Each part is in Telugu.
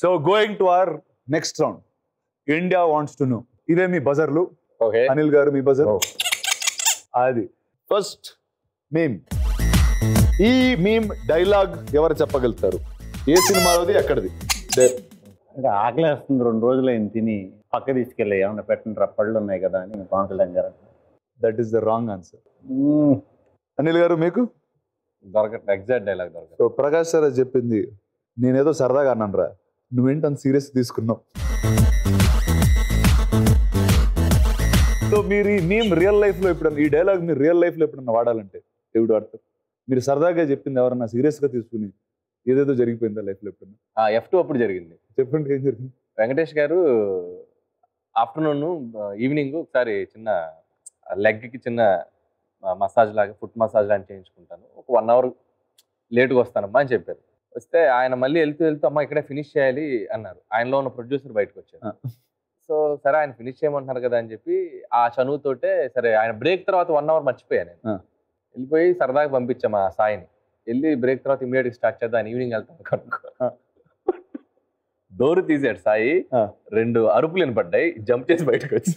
So going to our next round, India wants to know. ఇవే మీ బజర్లు. అనిల్ గారు మీ బజర్. అది ఫస్ట్ మీమ్. ఈ మీమ్ డైలాగ్ ఎవరు చెప్పగలుగుతారు? ఏ సినిమాలోది, ఎక్కడిది? అంటే ఆకలి వేస్తుంది, 2 రోజులు అయింది తిని, పక్క తీసుకెళ్ళి ఏమన్నా పెట్టండి పళ్ళు ఉన్నాయి కదా అని పవన్ కళ్యాణ్ గారు. That is the wrong answer. Anil గారు మీకు దొరకట్లేదు, ఎగ్జాక్ట్ డైలాగ్ దొరకదు. సో ప్రకాష్ సార్ చెప్పింది నేనేదో సరదాగా అన్నాను రా, నువ్వేంటి అంత సీరియస్ తీసుకున్నావు. సో మీరు ఈ మీమ్ రియల్ లైఫ్ లో ఎప్పుడన్నా, ఈ డైలాగ్ మీరు రియల్ లైఫ్ లో ఎప్పుడన్నా వాడాలంటే ఎవడు వాడతారు? మీరు సరదాగా చెప్పింది ఎవరన్నా సీరియస్ గా తీసుకుని ఏదేదో జరిగిపోయిందా లైఫ్ లో ఎప్పుడన్నా? F2 అప్పుడు జరిగింది. చెప్పండి ఏం జరిగింది. వెంకటేష్ గారు ఆఫ్టర్నూన్ ఈవినింగ్ ఒకసారి చిన్న లెగ్కి చిన్న మసాజ్ లాగా, ఫుట్ మసాజ్ లాంటి చేయించుకుంటాను, ఒక 1 hour లేట్గా వస్తానమ్మా అని చెప్పారు. వస్తే ఆయన మళ్ళీ వెళ్తూ అమ్మా ఇక్కడే ఫినిష్ చేయాలి అన్నారు. ఆయనలో ఉన్న ప్రొడ్యూసర్ బయటకు వచ్చారు. సో సరే ఆయన ఫినిష్ చేయమంటున్నారు కదా అని చెప్పి ఆ చనువుతోటే సరే ఆయన బ్రేక్ తర్వాత 1 hour మర్చిపోయాను నేను. వెళ్ళిపోయి సరదాగా పంపించాము ఆ సాయిని. వెళ్ళి బ్రేక్ తర్వాత ఇమీడియట్గా స్టార్ట్ చేద్దాం, ఈవినింగ్ వెళ్తాను కనుక్కో. డోర్ తీసాడు సాయి, 2 అరుపులు వినపడ్డాయి, జంప్ చేసి బయటకు వచ్చి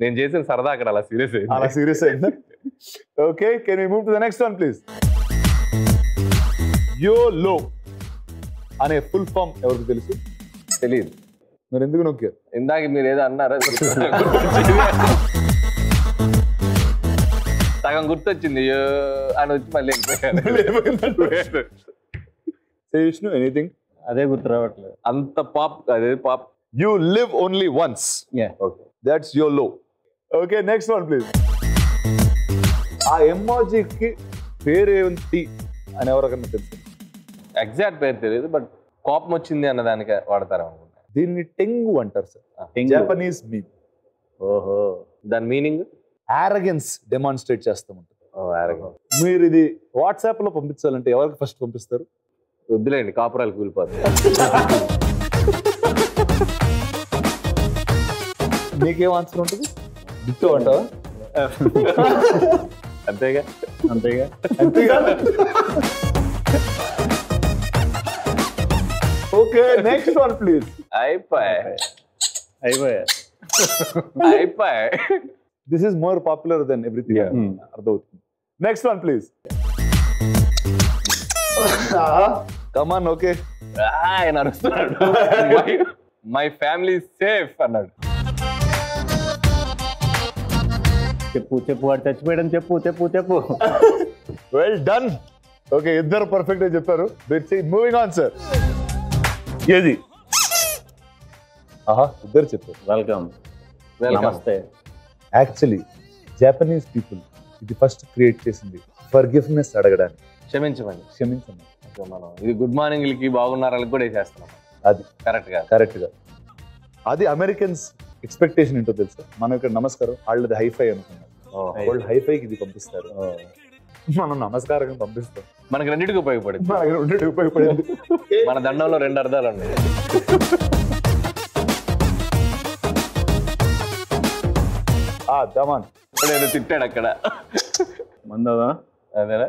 నేను చేసిన సరదా అక్కడ అలా సీరియస్ అయింది. అలా సీరియస్ అయిందా? Okay, can we move to the next one please. YOLO అనే ఫుల్ ఫామ్ ఎవరికి తెలుసు? తెలియదు. మీరు ఎందుకు నొక్కారు? ఇందాక మీరు ఏదో అన్నారా, సగం గుర్తొచ్చింది అని వచ్చి మళ్ళీ విష్ణు ఎనీథింగ్? అదే గుర్తు రావట్లేదు. అంత పాప్, అదే pop. You live only once. Okay, that's YOLO. Okay, next one please. ఆ ఎమోజీకి పేరేంటి అని ఎవరికన్నా తెలుసు? ఎగ్జాక్ట్ పేరు తెలియదు, బట్ కోపం వచ్చింది అన్న దానికి వాడతారు అనుకుంటా. దీన్ని టెంగు అంటారు సార్, జపనీస్ మీమ్. ఓహో, దాని మీనింగ్ ఆరగెన్స్ డెమాన్స్ట్రేట్ చేస్తూ ఉంటారు. arrogance. మీరు ఇది వాట్సాప్ లో పంపించాలంటే ఎవరికి ఫస్ట్ పంపిస్తారు? వద్దులేండి, కాపురాలు కూలిపోతుంది. నీకేం ఆన్సర్ ఉంటుంది? డిట్టో అంటావా? అంతేగా అంతేగా అంతేగా. Okay, next one please. అయిపోయా. This is more popular than everything. అర్థమవుతుంది. Next one please. Come on. Okay, ఆయన అరుస్తున్నాడు, మై ఫ్యామిలీ సేఫ్ అన్నాడు. చెప్పు వాడు చచ్చిపోయాడని చెప్పు. Well done. ఓకే, ఇద్దరు పర్ఫెక్ట్ గా చెప్పారు. Moving on sir. ఏది? ఇద్దరు చెప్పారు. వెల్కమ్. నమస్తే. యాక్చువల్లీ జపనీస్ పీపుల్ ఇది ఫస్ట్ క్రియేట్ చేసింది ఫర్గివ్నెస్ అడగడానికి, క్షమించమని. మనం ఇది గుడ్ మార్నింగ్లకి బాగున్నారాలకి కూడా వేసేస్తున్నాం. అది కరెక్ట్ గా. అది అమెరికన్స్ ఎక్స్పెక్టేషన్ ఏంటో తెలుసా? మనం ఇక్కడ నమస్కారం, వాళ్ళది హైఫై అనుకున్నారు. వాళ్ళు హైఫైకి ఇది పంపిస్తారు, మనం నమస్కారం పంపిస్తాం. మనకి రెండింటికి ఉపయోగపడింది. మన దండంలో 2 అర్థాలు ఉన్నాయి. దమాన్ ఏదో తిట్టాడు అక్కడ. మందవదా? అదేనా?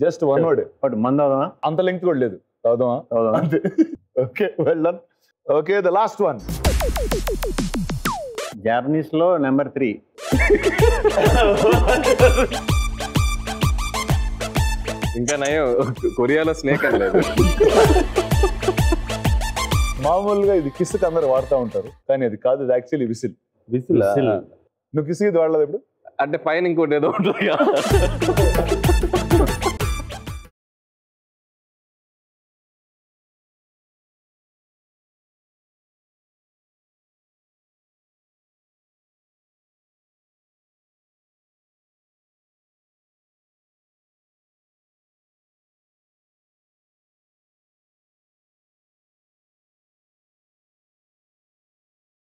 Just one word. బట్ మందవదా? అంత లెంగ్త్ కూడా లేదు. చదువుదామా? Okay, well done. Okay, the last one. Japanese లో నెంబర్ 3. ఇంకా నయం, కొరియాలో స్నేక్ అనలేదు. మామూలుగా ఇది కిస్కి అందరు వాడుతూ ఉంటారు, కానీ అది కాదు. ఇది యాక్చువల్లీ విసిల్. విసిల్. నువ్వు కిస్కి ఇది వాడలేదు ఇప్పుడు? అంటే పైన ఇంకోటి ఏదో ఉంటుంది.